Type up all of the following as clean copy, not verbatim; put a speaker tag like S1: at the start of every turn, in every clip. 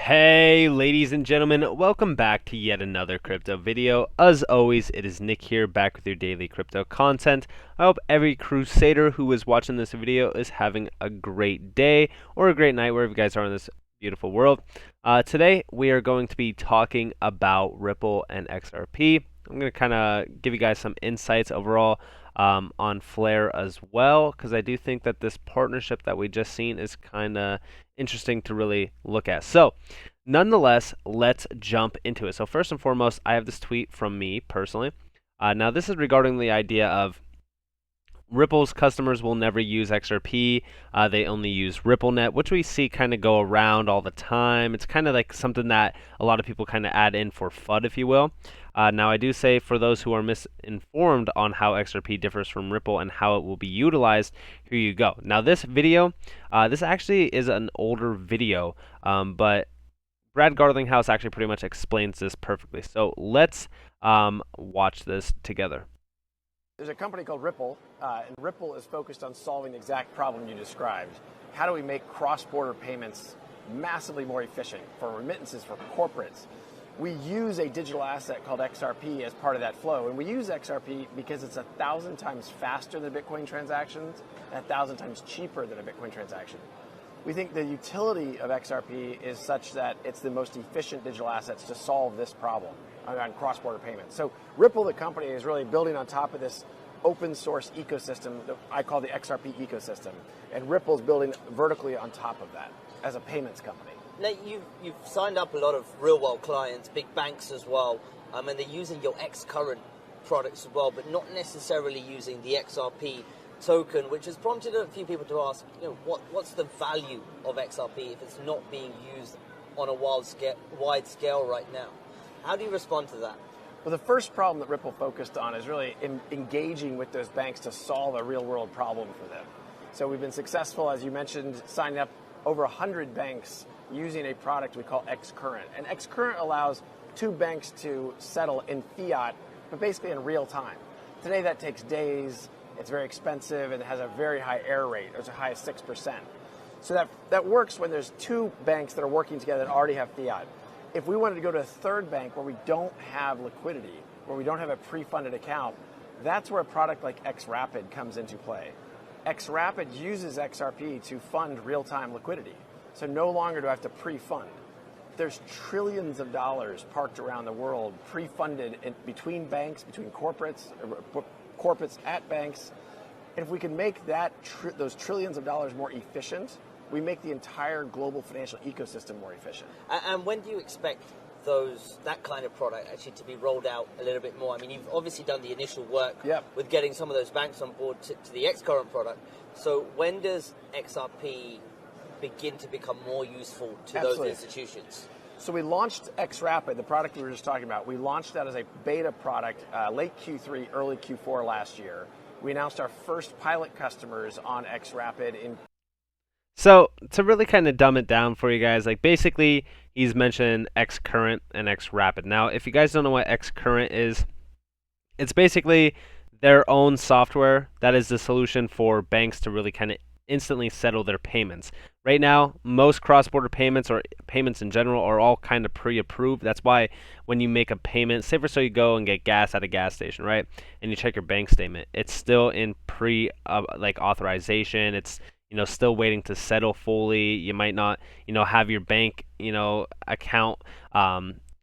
S1: Hey ladies and gentlemen, welcome back to yet another crypto video. As always, it is Nick here, back with your daily crypto content. I hope every crusader who is watching this video is having a great day or a great night wherever you guys are in this beautiful world. Today we are going to be talking about Ripple and XRP. I'm going to kind of give you guys some insights overall on Flare as well, because I do think that this partnership that we just seen is kind of interesting to really look at. So nonetheless, let's jump into it. So first and foremost, I have this tweet from me personally. Now this is regarding the idea of Ripple's customers will never use XRP. They only use RippleNet, which we see kind of go around all the time. It's kind of like something that a lot of people kind of add in for FUD, if you will. Now, I do say for those who are misinformed on how XRP differs from Ripple and how it will be utilized, here you go. Now, this video, this actually is an older video, but Brad Garlinghouse actually pretty much explains this perfectly. So let's watch this together.
S2: There's a company called Ripple, and Ripple is focused on solving the exact problem you described. How do we make cross-border payments massively more efficient for remittances, for corporates? We use a digital asset called XRP as part of that flow, and we use XRP because it's 1,000 times faster than Bitcoin transactions and 1,000 times cheaper than a Bitcoin transaction. We think the utility of XRP is such that it's the most efficient digital assets to solve this problem on cross-border payments. So Ripple, the company, is really building on top of this open source ecosystem that I call the XRP ecosystem. And Ripple's building vertically on top of that as a payments company.
S3: Now, you've signed up a lot of real-world clients, big banks as well, and they're using your X-Current products as well, but not necessarily using the XRP token, which has prompted a few people to ask, what's the value of XRP if it's not being used on a wide scale right now? How do you respond to that?
S2: Well, the first problem that Ripple focused on is really engaging with those banks to solve a real-world problem for them. So we've been successful, as you mentioned, signing up over 100 banks using a product we call X-Current. And X-Current allows two banks to settle in fiat, but basically in real time. Today that takes days, it's very expensive, and it has a very high error rate, as high as 6%. So that works when there's two banks that are working together that already have fiat. If we wanted to go to a third bank where we don't have liquidity, where we don't have a pre-funded account, that's where a product like XRapid comes into play. XRapid uses XRP to fund real-time liquidity. So no longer do I have to pre-fund. There's trillions of dollars parked around the world, pre-funded between banks, between corporates at banks. And if we can make those trillions of dollars more efficient, we make the entire global financial ecosystem more efficient.
S3: And when do you expect that kind of product actually to be rolled out a little bit more? I mean, you've obviously done the initial work with getting some of those banks on board to the X-Current product. So when does XRP begin to become more useful to those institutions?
S2: So we launched XRapid, the product we were just talking about. We launched that as a beta product late Q3, early Q4 last year. We announced our first pilot customers on XRapid in.
S1: So to really kind of dumb it down for you guys, like basically he's mentioned X-Current and XRapid. Now, if you guys don't know what X-Current is, it's basically their own software that is the solution for banks to really kind of instantly settle their payments. Right now, most cross-border payments or payments in general are all kind of pre-approved. That's why when you make a payment, say for so you go and get gas at a gas station, right? And you check your bank statement, it's still in authorization. It's still waiting to settle fully. You might not, have your bank, account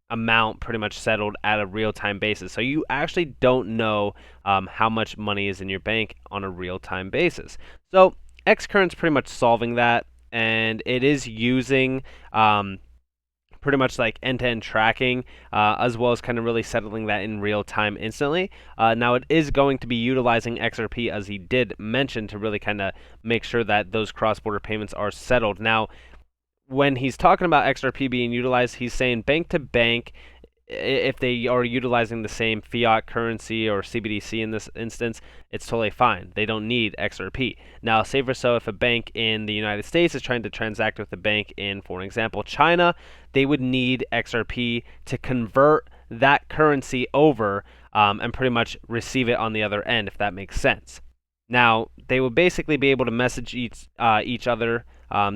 S1: amount pretty much settled at a real-time basis. So you actually don't know how much money is in your bank on a real-time basis. So X-Current's pretty much solving that, and it is using pretty much like end-to-end tracking, as well as kind of really settling that in real time instantly. Now it is going to be utilizing XRP, as he did mention, to really kind of make sure that those cross-border payments are settled. Now, when he's talking about XRP being utilized, he's saying bank to bank, if they are utilizing the same fiat currency or CBDC in this instance, it's totally fine. They don't need XRP. Now, say for so if a bank in the United States is trying to transact with a bank in, for example, China, they would need XRP to convert that currency over and pretty much receive it on the other end, if that makes sense. Now, they would basically be able to message each other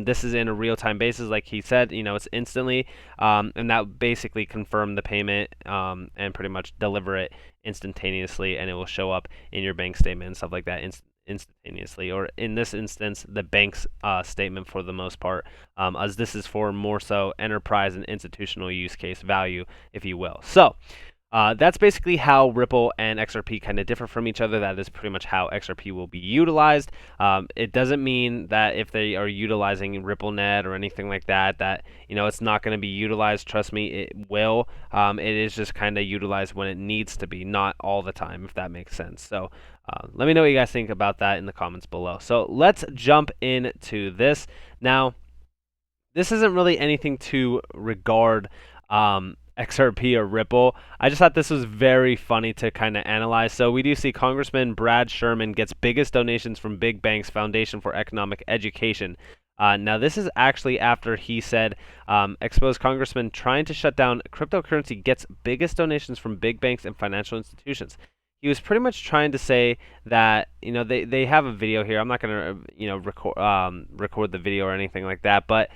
S1: This is in a real-time basis, like he said. It's instantly, and that basically confirm the payment and pretty much deliver it instantaneously, and it will show up in your bank statement and stuff like that instantaneously, or in this instance, the bank's statement for the most part, as this is for more so enterprise and institutional use case value, if you will. So that's basically how Ripple and XRP kind of differ from each other. That is pretty much how XRP will be utilized. It doesn't mean that if they are utilizing RippleNet or anything like that, that it's not going to be utilized. Trust me, it will. It is just kind of utilized when it needs to be, not all the time, if that makes sense. So let me know what you guys think about that in the comments below. So let's jump into this now. This isn't really anything to regard XRP or Ripple. I just thought this was very funny to kind of analyze. So we do see Congressman Brad Sherman gets biggest donations from big banks Foundation for Economic Education. Now this is actually after he said, exposed Congressman trying to shut down cryptocurrency gets biggest donations from big banks and financial institutions. He was pretty much trying to say that they have a video here. I'm not going to record the video or anything like that, but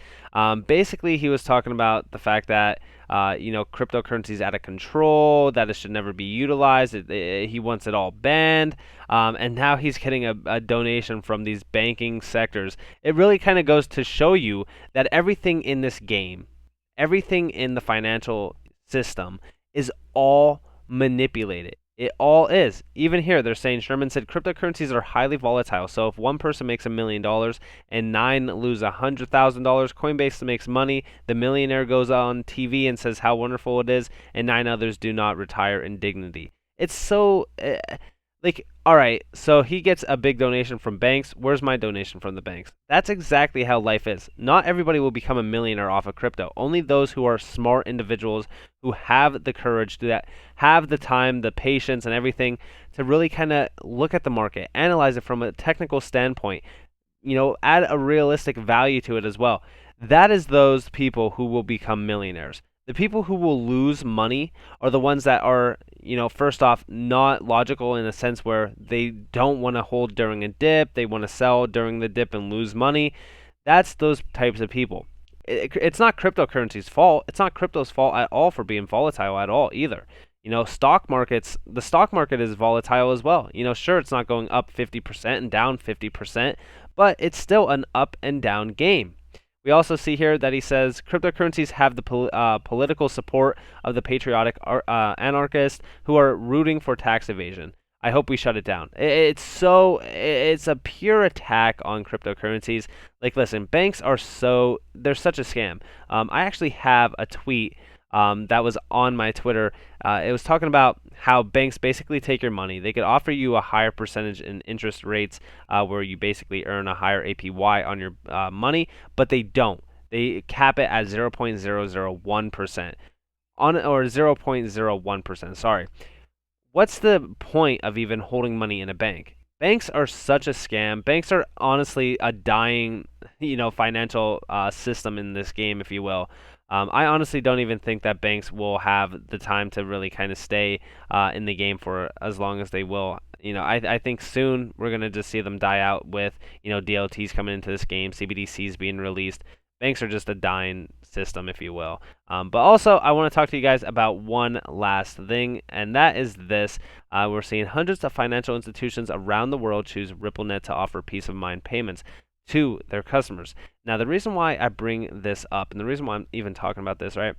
S1: basically he was talking about the fact that cryptocurrency is out of control, that it should never be utilized. He wants it all banned, and now he's getting a donation from these banking sectors. It really kind of goes to show you that everything in this game, everything in the financial system is all manipulated. It all is. Even here, they're saying, Sherman said, cryptocurrencies are highly volatile. So if one person makes $1 million and 9 lose $100,000, Coinbase makes money. The millionaire goes on TV and says how wonderful it is, and 9 others do not retire in dignity. It's so all right, so he gets a big donation from banks. Where's my donation from the banks? That's exactly how life is. Not everybody will become a millionaire off of crypto. Only those who are smart individuals who have the courage to that, have the time, the patience, and everything to really kind of look at the market, analyze it from a technical standpoint, add a realistic value to it as well. That is those people who will become millionaires. The people who will lose money are the ones that are, first off, not logical in a sense where they don't want to hold during a dip. They want to sell during the dip and lose money. That's those types of people. It's not cryptocurrency's fault. It's not crypto's fault at all for being volatile at all either. The stock market is volatile as well. Sure, it's not going up 50% and down 50%, but it's still an up and down game. We also see here that he says cryptocurrencies have the political support of the patriotic anarchists who are rooting for tax evasion. I hope we shut it down. It's a pure attack on cryptocurrencies. Like, listen, banks they're such a scam. I actually have a tweet that was on my Twitter. It was talking about how banks basically take your money. They could offer you a higher percentage in interest rates where you basically earn a higher APY on your money, but they don't. They cap it at 0.001% or 0.01%. Sorry. What's the point of even holding money in a bank? Banks are such a scam. Banks are honestly a dying, financial system in this game, if you will. I honestly don't even think that banks will have the time to really kind of stay in the game for as long as they will. I think soon we're going to just see them die out with, DLTs coming into this game, CBDCs being released. Banks are just a dying system, if you will. But also, I want to talk to you guys about one last thing, and that is this. We're seeing hundreds of financial institutions around the world choose RippleNet to offer peace of mind payments to their customers. Now, the reason why I bring this up, and the reason why I'm even talking about this, right,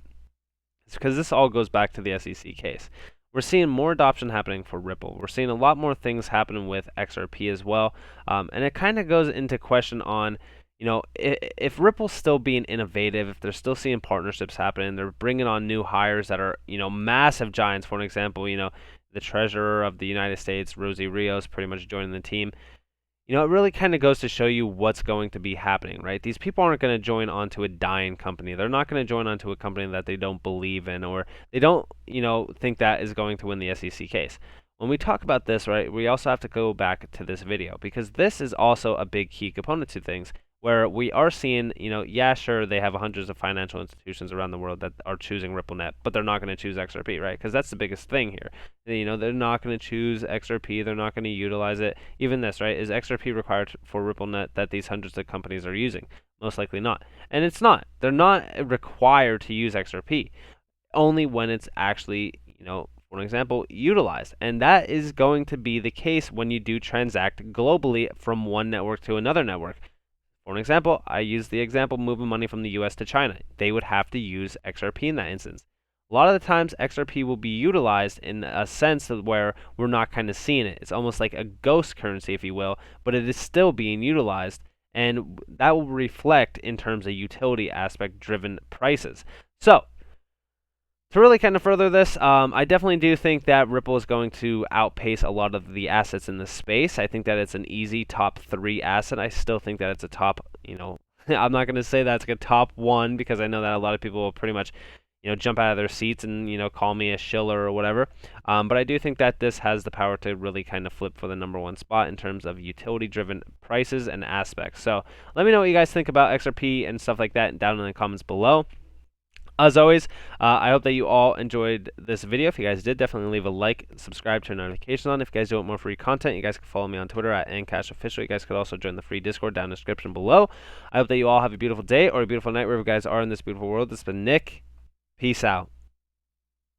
S1: is because this all goes back to the SEC case. We're seeing more adoption happening for Ripple. We're seeing a lot more things happening with XRP as well. And it kind of goes into question on, if Ripple's still being innovative, if they're still seeing partnerships happening, they're bringing on new hires that are, massive giants. For an example, the treasurer of the United States, Rosie Rios, pretty much joining the team. It really kind of goes to show you what's going to be happening, right? These people aren't going to join onto a dying company. They're not going to join onto a company that they don't believe in, or they don't, think that is going to win the SEC case. When we talk about this, right, we also have to go back to this video, because this is also a big key component to things, where we are seeing, yeah, sure, they have hundreds of financial institutions around the world that are choosing RippleNet, but they're not going to choose XRP, right? Because that's the biggest thing here. They're not going to choose XRP. They're not going to utilize it. Even this, right? Is XRP required for RippleNet that these hundreds of companies are using? Most likely not. And it's not. They're not required to use XRP, only when it's actually, for an example, utilized. And that is going to be the case when you do transact globally from one network to another network. For an example, I use the example moving money from the US to China. They would have to use XRP in that instance. A lot of the times, XRP will be utilized in a sense of where we're not kind of seeing it. It's almost like a ghost currency, if you will, but it is still being utilized, and that will reflect in terms of utility aspect driven prices. So, to really kind of further this, I definitely do think that Ripple is going to outpace a lot of the assets in this space. I think that it's an easy top 3 asset. I still think that it's a top, I'm not going to say that's like a top 1 because I know that a lot of people will pretty much, jump out of their seats and, call me a shiller or whatever. But I do think that this has the power to really kind of flip for the number 1 spot in terms of utility-driven prices and aspects. So let me know what you guys think about XRP and stuff like that down in the comments below. As always, I hope that you all enjoyed this video. If you guys did, definitely leave a like, subscribe, turn notifications on. If you guys do want more free content, you guys can follow me on Twitter at NCashOfficial. You guys could also join the free Discord down in the description below. I hope that you all have a beautiful day or a beautiful night wherever you guys are in this beautiful world. This has been Nick. Peace out.